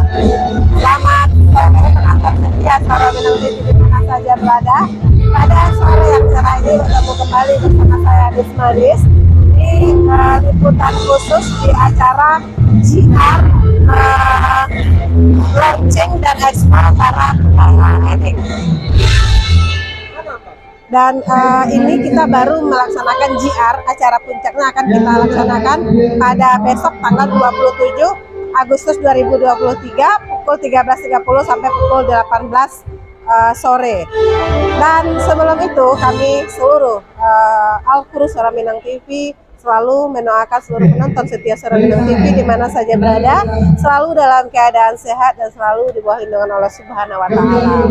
Selamat sore penonton setia Suara Minang TV di mana saja berada. Pada sore yang cerah ini bertemu kembali bersama saya Adis Manis di liputan khusus di acara JR launching dan expo para wedding. Dan ini kita baru melaksanakan JR, acara puncaknya akan kita laksanakan pada besok tanggal 27 Agustus 2023 pukul 13.30 sampai pukul 18 sore. Dan sebelum itu kami seluruh Al-Kru Suara Minang TV selalu mendoakan seluruh penonton setia Suara Minang TV di mana saja berada, selalu dalam keadaan sehat dan selalu di bawah lindungan Allah Subhanahu wa Ta'ala.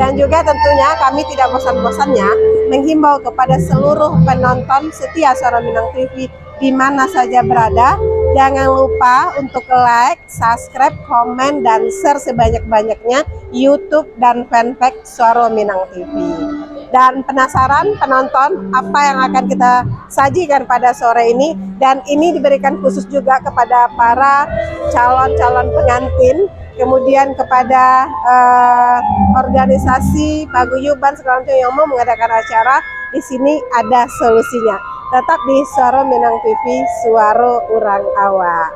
Dan juga tentunya kami tidak bosan-bosannya menghimbau kepada seluruh penonton setia Suara Minang TV di mana saja berada, jangan lupa untuk like, subscribe, komen, dan share sebanyak-banyaknya YouTube dan fanpage Suara Minang TV. Dan penasaran penonton apa yang akan kita sajikan pada sore ini, dan ini diberikan khusus juga kepada para calon-calon pengantin, kemudian kepada organisasi paguyuban segala macam yang mau mengadakan acara. Di sini ada solusinya, tetap di Suara Minang TV, suara urang awa.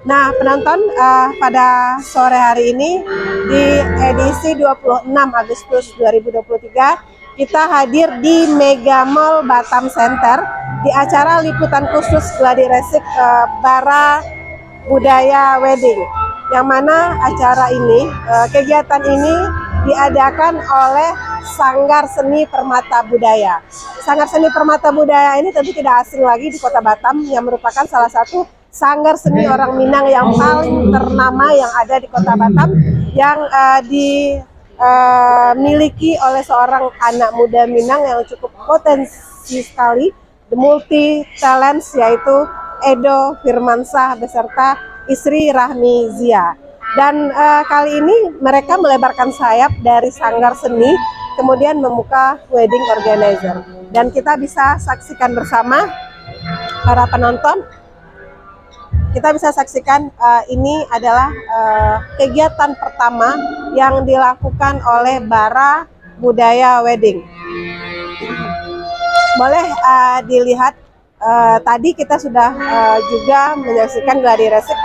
Nah penonton, pada sore hari ini di edisi 26 Agustus 2023 kita hadir di Mega Mall Batam Center di acara liputan khusus Gladi Resik Bara Budaya Wedding, yang mana acara ini, kegiatan ini diadakan oleh Sanggar Seni Permata Budaya. Sanggar Seni Permata Budaya ini tentu tidak asing lagi di Kota Batam, yang merupakan salah satu sanggar seni orang Minang yang paling ternama yang ada di Kota Batam, yang dimiliki oleh seorang anak muda Minang yang cukup potensi sekali, the multi talents, yaitu Edo Firmansyah beserta istri Rahmi Zia. Dan kali ini mereka melebarkan sayap dari sanggar seni, kemudian membuka wedding organizer. Dan kita bisa saksikan bersama para penonton. Kita bisa saksikan ini adalah kegiatan pertama yang dilakukan oleh Bara Budaya Wedding. Boleh dilihat, tadi kita sudah juga menyaksikan Gladi Resik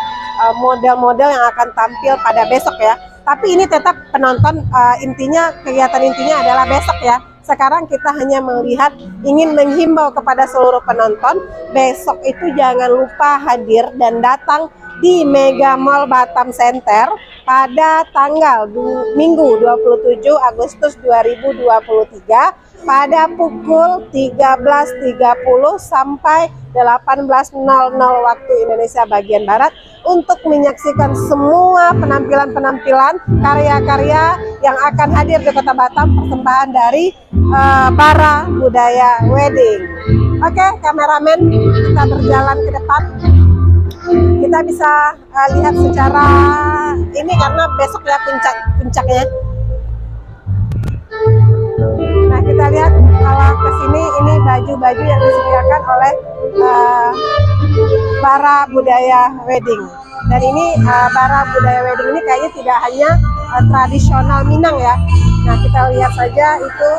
model-model yang akan tampil pada besok ya. Tapi ini tetap penonton, intinya kegiatan intinya adalah besok ya. Sekarang kita hanya melihat, ingin menghimbau kepada seluruh penonton, besok itu jangan lupa hadir dan datang di Mega Mall Batam Center pada tanggal Minggu 27 Agustus 2023 pada pukul 13.30 sampai 18.00 waktu Indonesia bagian Barat untuk menyaksikan semua penampilan-penampilan karya-karya yang akan hadir di Kota Batam, persembahan dari Bara Budaya Wedding. Oke, kameramen, kita berjalan ke depan. Kita bisa lihat secara ini karena besok ya puncaknya. Nah, kita lihat kalau ke sini, ini baju-baju yang disediakan oleh Bara Budaya Wedding. Dan ini Bara Budaya Wedding ini kayaknya tidak hanya tradisional Minang ya. Nah, kita lihat saja itu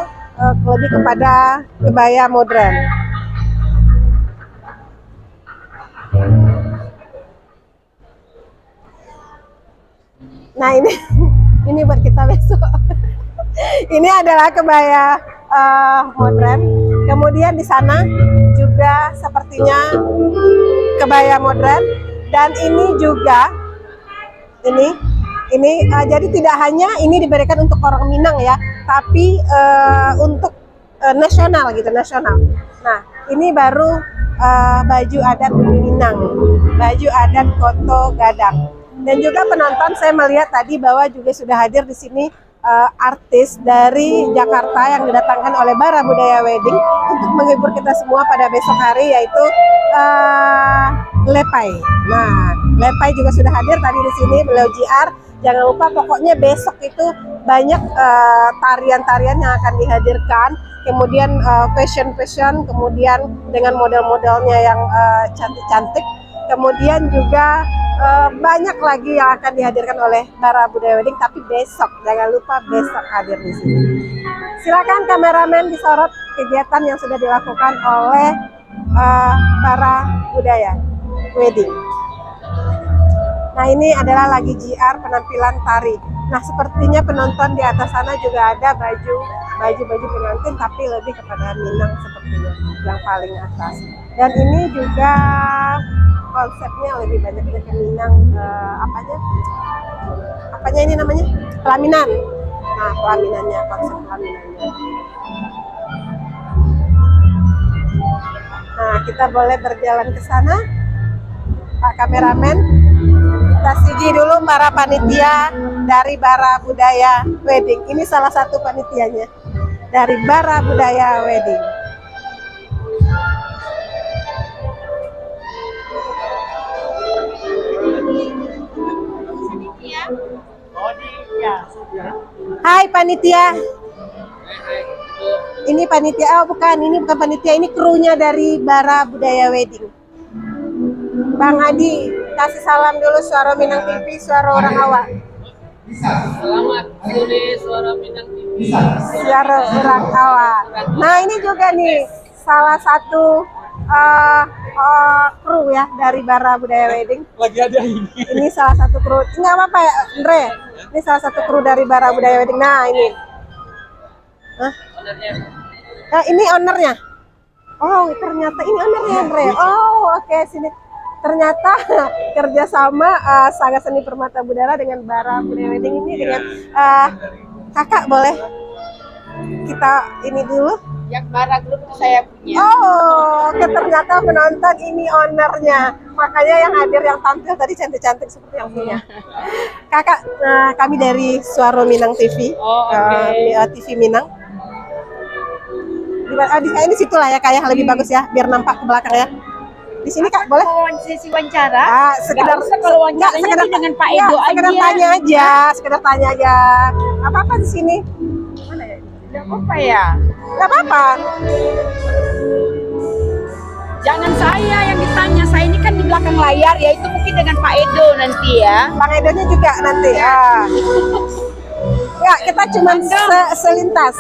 lebih kepada kebaya modern. Nah, ini buat kita besok. Ini adalah kebaya modern. Kemudian di sana juga sepertinya kebaya modern. Dan ini juga ini jadi tidak hanya ini diberikan untuk orang Minang ya, tapi untuk nasional gitu, nasional. Nah, ini baru baju adat Minang, baju adat Koto Gadang. Dan juga penonton, saya melihat tadi bahwa juga sudah hadir di sini artis dari Jakarta yang didatangkan oleh Bara Budaya Wedding untuk menghibur kita semua pada besok hari, yaitu Lepai. Nah, Lepai juga sudah hadir tadi di sini, beliau JR. Jangan lupa, pokoknya besok itu banyak tarian-tarian yang akan dihadirkan, kemudian fashion, kemudian dengan model-modelnya yang cantik-cantik. Kemudian juga banyak lagi yang akan dihadirkan oleh Bara Budaya Wedding, tapi besok, jangan lupa besok hadir di sini. Silakan kameramen disorot kegiatan yang sudah dilakukan oleh Bara Budaya Wedding. Nah, ini adalah lagi JR penampilan tari. Nah, sepertinya penonton di atas sana juga ada baju pengantin, tapi lebih kepada Minang sepertinya yang paling atas. Dan ini juga konsepnya lebih banyak ke Minang, apanya ini namanya, pelaminan. Nah, pelaminannya, konsep pelaminannya. Nah, kita boleh berjalan ke sana, Pak kameramen. Kita siji dulu para panitia dari Bara Budaya Wedding. Ini salah satu panitianya dari Bara Budaya Wedding. Hai panitia. Ini panitia, ini bukan panitia, ini krunya dari Bara Budaya Wedding. Bang Adi, kasih salam dulu Suara Minang TV, suara orang Awak. Selamat sore Suara Minang TV. Suara orang Awak. Nah, ini juga nih salah satu kru ya dari Bara Budaya Wedding. Lagi ada ini. Ini salah satu kru. Enggak apa-apa ya, Andre. Ini salah satu kru dari Bara Budaya Wedding. Nah, ini. Hah? Ownernya. Nah, ini ownernya. Oh, ternyata ini ownernya, Andre. Oh, oke, sini. Ternyata kerjasama Saga Seni Permata Budara dengan Bara Budaya Wedding ini dengan kakak, boleh kita ini dulu? Yang Bara Group saya punya. Oh, ternyata penonton ini ownernya. Makanya yang hadir, yang tampil tadi cantik-cantik seperti yang punya. Kakak, kami dari Suara Minang TV. Oh, oke. TV Minang. Di situ lah ya, kayak lebih bagus ya, biar nampak ke belakang ya. Di sini Kak, boleh? Sesi wawancara. Sekedar kalau wawancaranya dengan Pak Edo aja. Sekedar tanya aja, sekedar tanya aja. Nggak apa-apa di sini. Mana ya? Tidak apa ya? Nggak apa-apa. Jangan saya yang ditanya, saya ini kan di belakang layar ya, itu mungkin dengan Pak Edo nanti ya. Bang Edonya juga nanti. Ya, kita cuma selintas.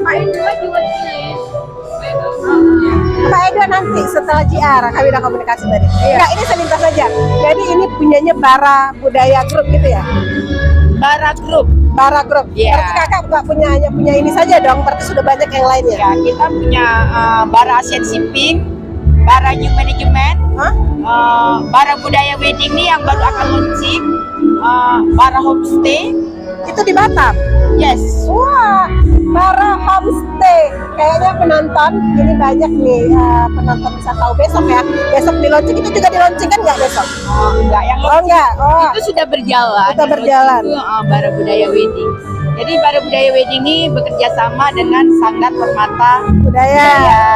Pak Edo juga sini. Pak Edo nanti setelah JR, kami udah komunikasi tadi. Enggak, ini selintas saja. Jadi ini punyanya Bara Budaya Group gitu ya? Bara Group. Bara Group. Iya. Berarti kakak nggak hanya punya ini saja dong, berarti sudah banyak yang lainnya. Ya, kita punya Bara Asian Shipping, Bara New Management, Bara Budaya Wedding ini yang baru akan launching, Bara Homestay. Itu di Batam. Yes. Wah, Bara Homestay. Kayaknya penonton ini banyak nih, penonton bisa tahu besok ya. Besok di launching, itu juga di launching kan nggak besok? Oh, enggak, yang Oh enggak. Oh. itu sudah berjalan. Sudah berjalan. Itu, Bara Budaya Wedding. Jadi Bara Budaya Wedding ini bekerja sama dengan Sanggar Permata Budaya.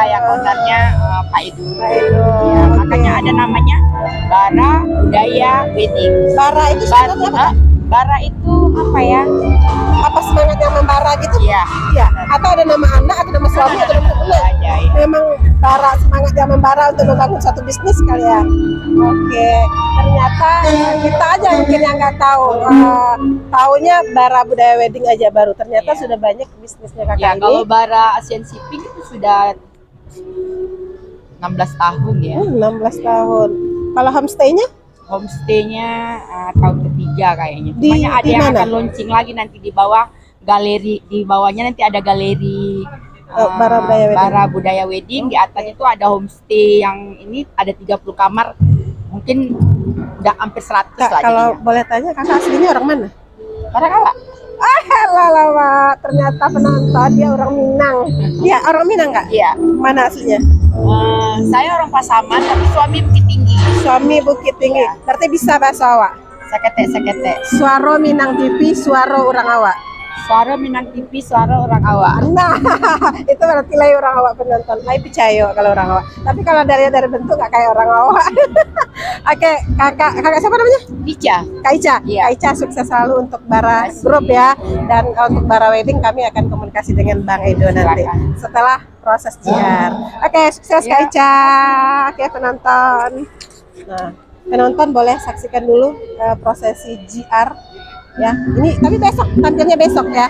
yang ownernya Pak Edo. Pak Edo. Ya, Oke. makanya ada namanya Bara Budaya Wedding. Bara itu sebenarnya apa? Bara itu apa ya? Apa semangat yang membara gitu? Iya. Iya. Atau ada nama anak, atau nama suami, atau nama teman? Aja, ya. Memang bara, semangat yang membara untuk membangun satu bisnis kali ya. Oke. Ternyata kita aja mungkin yang nggak tahu. Taunya Bara Budaya Wedding aja baru. Ternyata Iya. sudah banyak bisnisnya kakak Ya, ini. kalau Bara Asian Shipping itu sudah 16 tahun ya. 16 tahun. Kalau homestay-nya? Homestay-nya tahun ketiga kayaknya. Di- Makanya ada di yang mana? akan launching lagi nanti di bawah galeri, di bawahnya nanti ada galeri Bara Budaya Wedding. Bara Budaya Wedding. Di atas itu ada homestay yang ini ada 30 kamar, mungkin udah hampir 100 Kak, lah kalau jadinya. boleh tanya, kakak aslinya orang mana? Bara Kawa. Lama, ternyata penonton dia orang Minang. Iya, orang Minang Kak? Iya. Mana aslinya? Saya orang Pasaman tapi suami Bukit Tinggi. Suami Bukit Tinggi. Iya. Berarti bisa bahasa awak. Sekete. Suara Minang TV, suara orang awak. Suara Minang TV, suara orang awak. Nah, itu berarti lah orang awak penonton. Lai percaya kalau orang awak. Tapi kalau dari bentuk nggak kayak orang awak. Oke, kakak siapa namanya? Ica. Kak Ica. Iya. Kak Ica sukses selalu untuk Bara Terima kasih. Group ya. Dan untuk Bara Wedding kami akan komunikasi dengan Bang Edo nanti Silakan. setelah proses JR. Oke, sukses Kak Ya. Ica. Oke penonton. Nah, penonton boleh saksikan dulu prosesi JR ya. Ini tapi besok, tampilnya besok ya.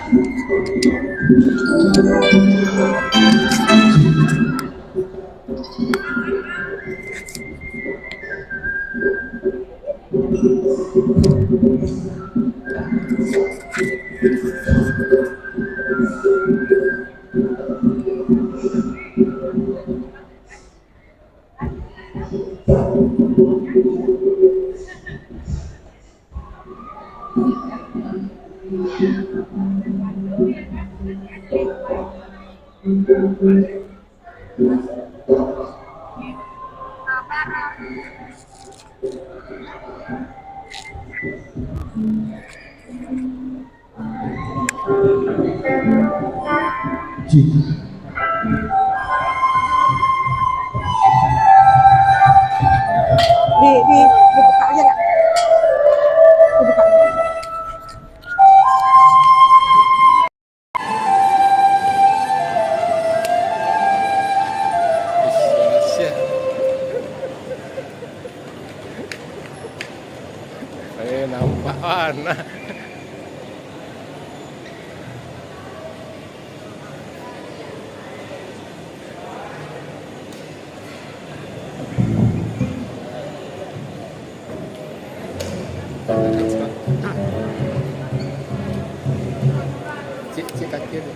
Dibuka aja nggak? Dibuka. Nampak warna. Cik kaki tu.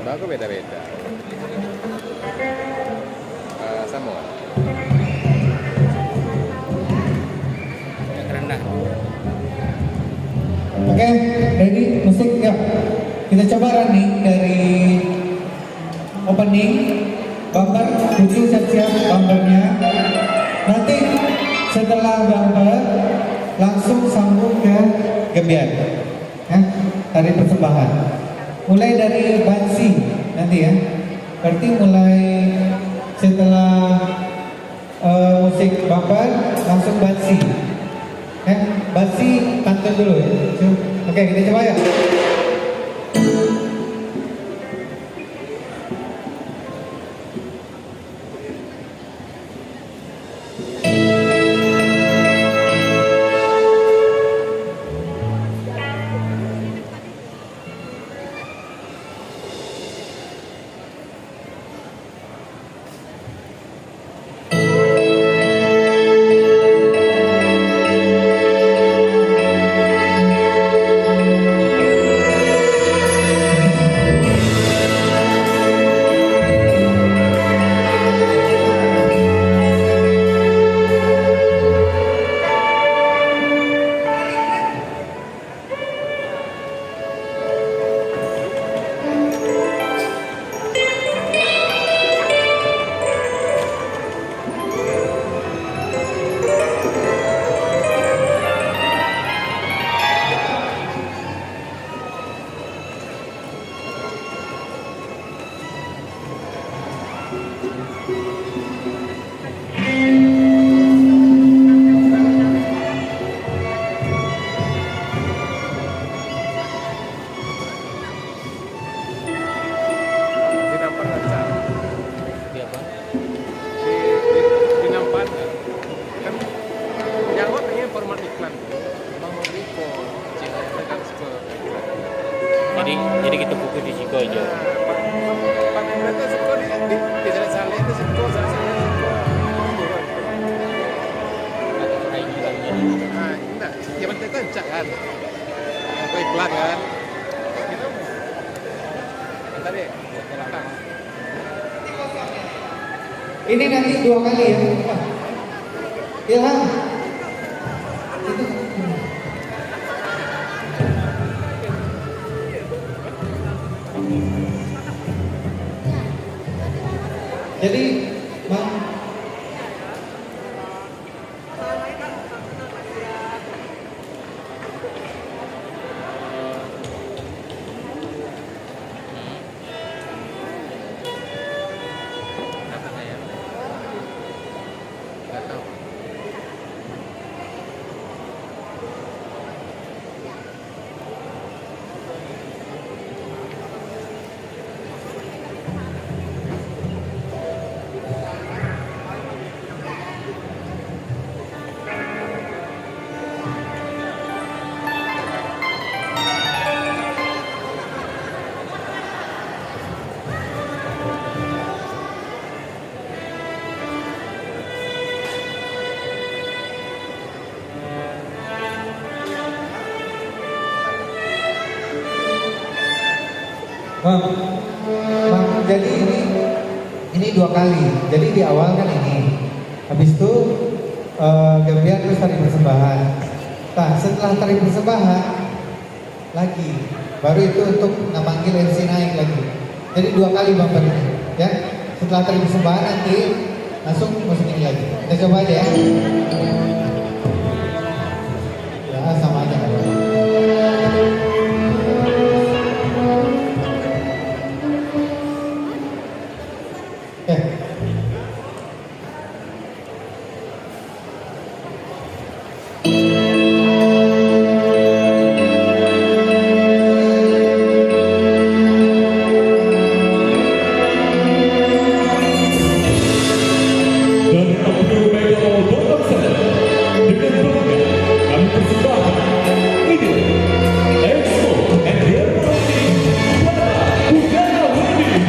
Bagus beda-beda. Sama. Yang rendah. Oke, ready musik ya. Kita coba running dari opening bumper, kucing siap-siap bumpernya. Nanti setelah bumper langsung sambung ke gembiar, ya, tari persembahan. Mulai dari bansi nanti ya. Berarti mulai setelah musik bumper langsung bansi. Bansi pantun dulu ya. Oke, kita coba ya. Jadi kita pukul di situ aja. Ini nanti 2 kali ya. Ilham. Jadi, Bang, Bang, bang, jadi ini 2 kali. Jadi di awal kan ini, habis itu Gabriel terus tari persembahan. Nah, setelah tari persembahan lagi, baru itu untuk memanggil MC naik lagi. Jadi 2 kali bang tadi, ya. Setelah tari persembahan nanti langsung masuk ini lagi. Kita coba aja ya. Ya sama aja. Dan Abdul Mega Bottom Center dengan bangga kami persembahkan ini Expo and their Wedding Budaya Wedding.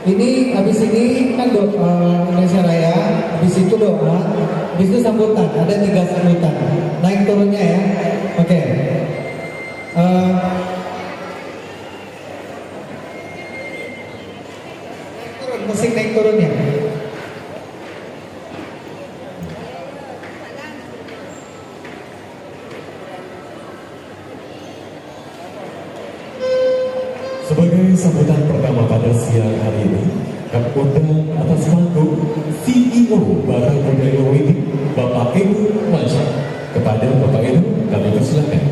Ini habis ini kan Indonesia Raya, habis itu doa, habis itu sambutan. Ada 3 sambutan. Naik turunnya ya. Oke. Turun, musik naik turunnya. Sebagai sambutan pertama pada siang hari ini, kami undang atas panggung CEO Bara Budaya Wedding, Bapak Edu Mansyah. Kepada Bapak Edu, kami persilakan.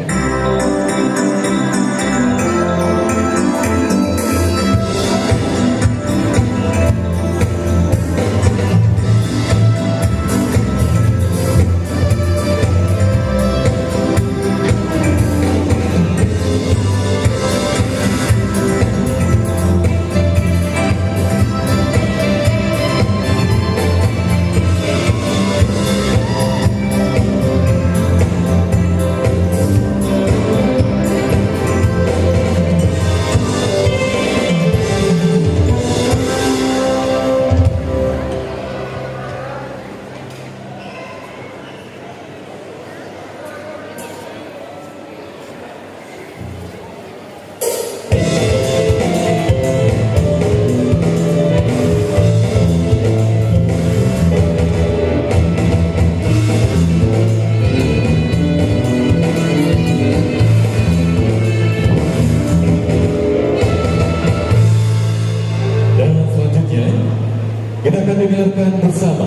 Kita akan dengarkan bersama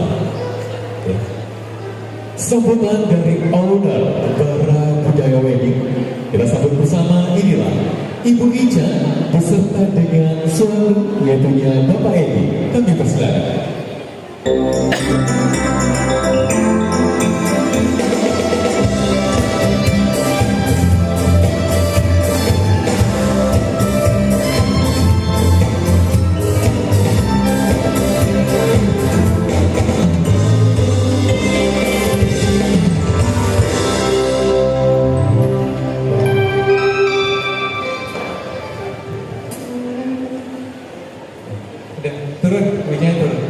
sambutan dari owner Bara Budaya Wedding. Kita sambut bersama, inilah Ibu Ica beserta dengan suami yaitu Bapak Edi. Kami persilakan. Turun, punya turun.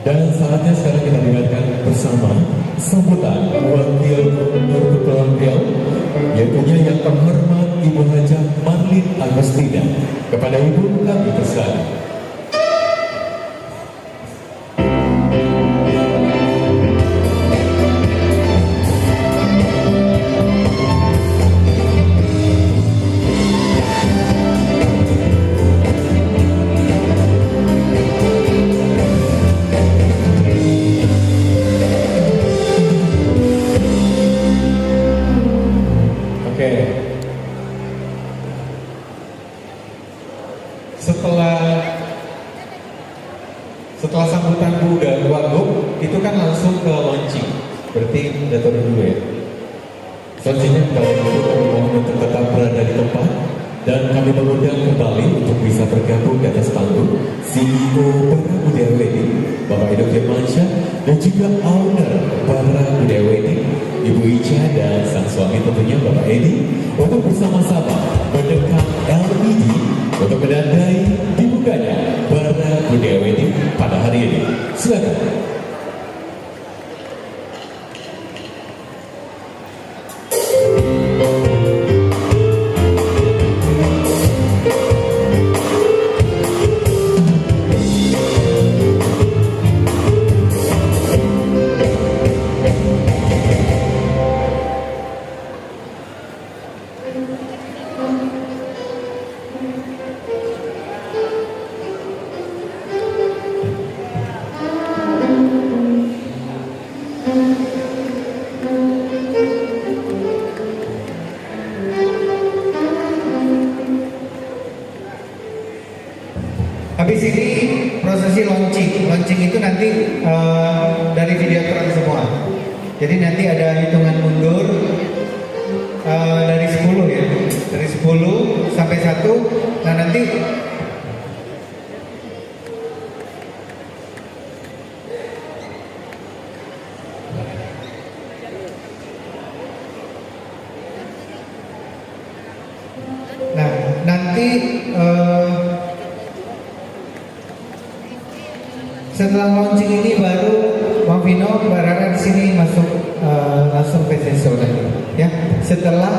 Dan saatnya sekarang kita dengarkan bersama sambutan wakil gubernur Kepulauan Riau, yaitu yang terhormat Ibu Hajah Marlin Agustina. Kepada Ibu kami persilakan. Setelah sambutan Bu dan Wagub, itu kan langsung ke launching. Berarti udah turun dulu ya. Selanjutnya kalau itu kami mohon untuk tetap berada di tempat dan kami mengundang kembali untuk bisa bergabung di atas panggung CEO Bara Budaya Wedding, Bapak Edu Firmansyah, dan juga owner Bara Budaya Wedding, Ibu Ica dan sang suami tentunya Bapak Edi, untuk bersama-sama mendekat LED untuk menandai dibukanya Bara Budaya Wedding pada hari ini. Silakan. Jadi nanti ada hitungan mundur dari 10 ya. Dari 10 sampai 1. Nah nanti setelah launching ini baru Bang Vino Barara di sini masuk langsung fashion show lagi ya. Setelah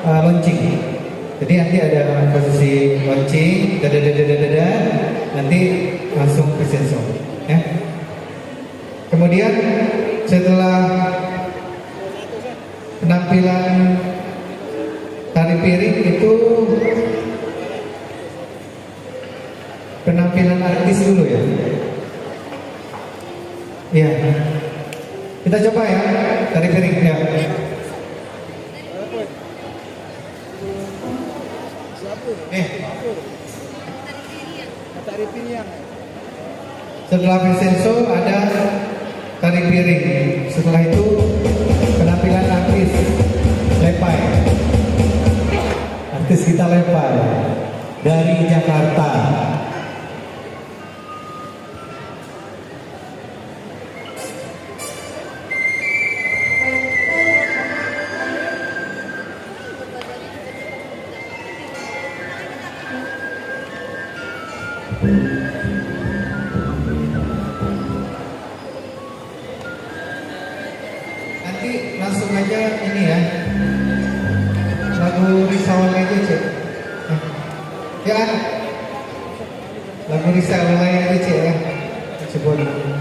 launching. Jadi nanti ada posisi launching, nanti langsung fashion show ya. Kemudian setelah penampilan tari piring itu penampilan artis dulu ya. Iya. Kita coba ya tari piring ya. Setelah fashion show ada tari piring. Setelah itu penampilan artis Lepai. Artis kita Lepai dari Jakarta. Nanti langsung aja ini ya, lagu Risauan aja cek ya kan, lagu Risauan aja cek ya, coba dulu.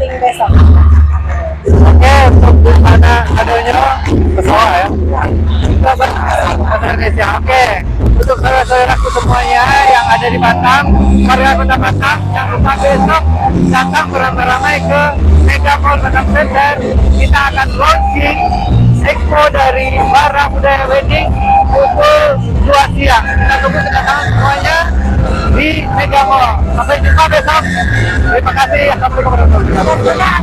wedding besok. Oke, untuk di sana adanya pesawat ya. Kita bahasa Indonesia. Oke, untuk saudara-saudaraku semuanya yang ada di Batam, warga Kota Batam, jangan lupa besok datang beramai-ramai ke Mega Mall Batam Center. Kita akan launching expo dari Bara Budaya Wedding pukul 2 siang. Kita tunggu kedatangan semuanya di Mega Mall. Sampai jumpa besok. Terima kasih. Assalamualaikum warahmatullahi wabarakatuh.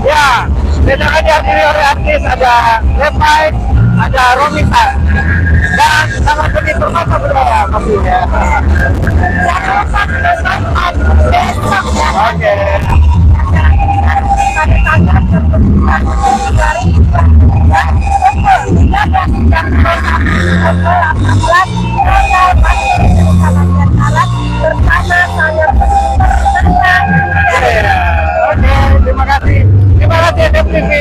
Ya, besok akan dihadiri oleh artis, ada Lepai, ada Romita, dan sama seperti Permata Budaya pastinya. Oke. Oke, terima kasih. Terima kasih FTV.